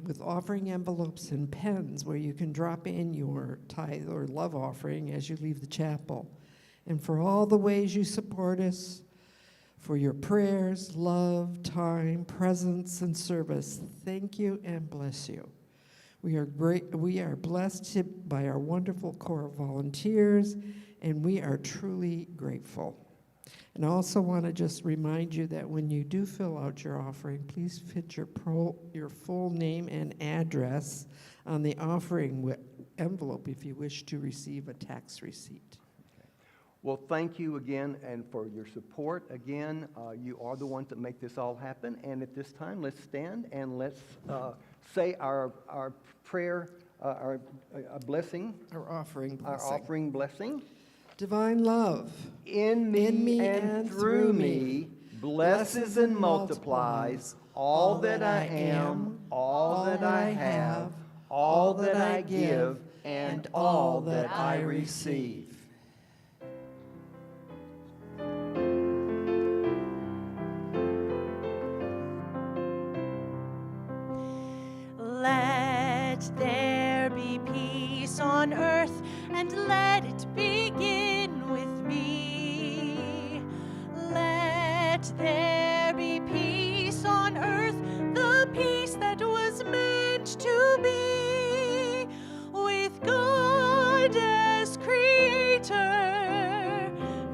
with offering envelopes and pens where you can drop in your tithe or love offering as you leave the chapel. And for all the ways you support us, for your prayers, love, time, presence, and service, thank you and bless you. We are blessed by our wonderful corps of volunteers, and we are truly grateful. And I also want to just remind you that when you do fill out your offering, please fit your full name and address on the offering envelope if you wish to receive a tax receipt. Well, thank you again and for your support. Again, you are the ones that make this all happen. And at this time, let's stand and let's say our prayer, our blessing. Our offering blessing. Our offering blessing. Divine love. In me and through me, blesses and multiplies all that I am, all that I have, all that I give, and all that I receive. Let there be peace on earth, and let it begin with me. Let there be peace on earth, the peace that was meant to be, with God as creator,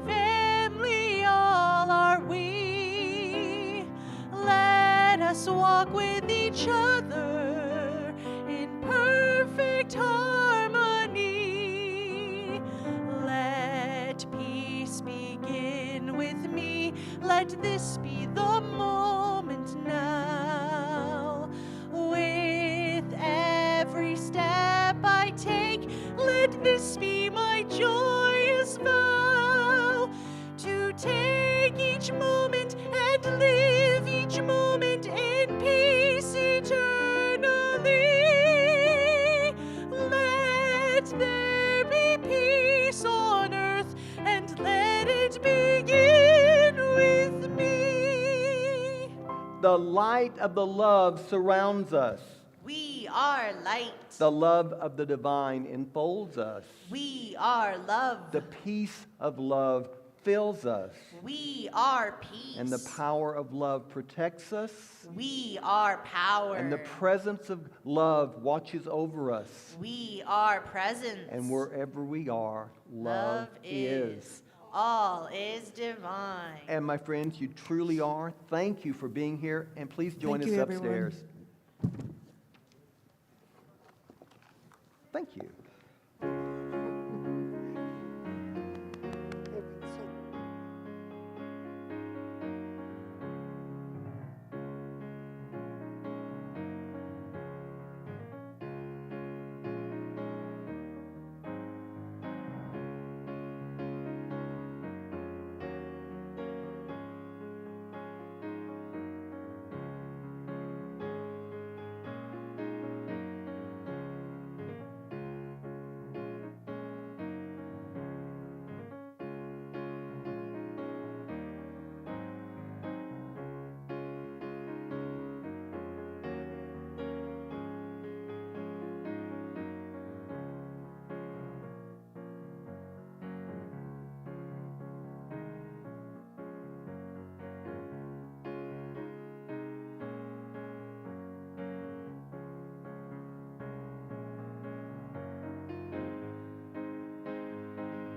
family all are we. Let us walk with each other in perfect harmony. Let peace begin with me. Let this be the moment now. With every step I take, let this be my joyous vow. To take each moment and live each moment in peace eternally. Let there be peace on earth, and let it begin with me. The light of the love surrounds us. We are light. The love of the divine enfolds us. We are love. The peace of love fills us. We are peace. And the power of love protects us. We are power. And the presence of love watches over us. We are presence. And wherever we are, love is. All is divine. And my friends, you truly are. Thank you for being here. And please join Thank us you, upstairs. everyone. Thank you.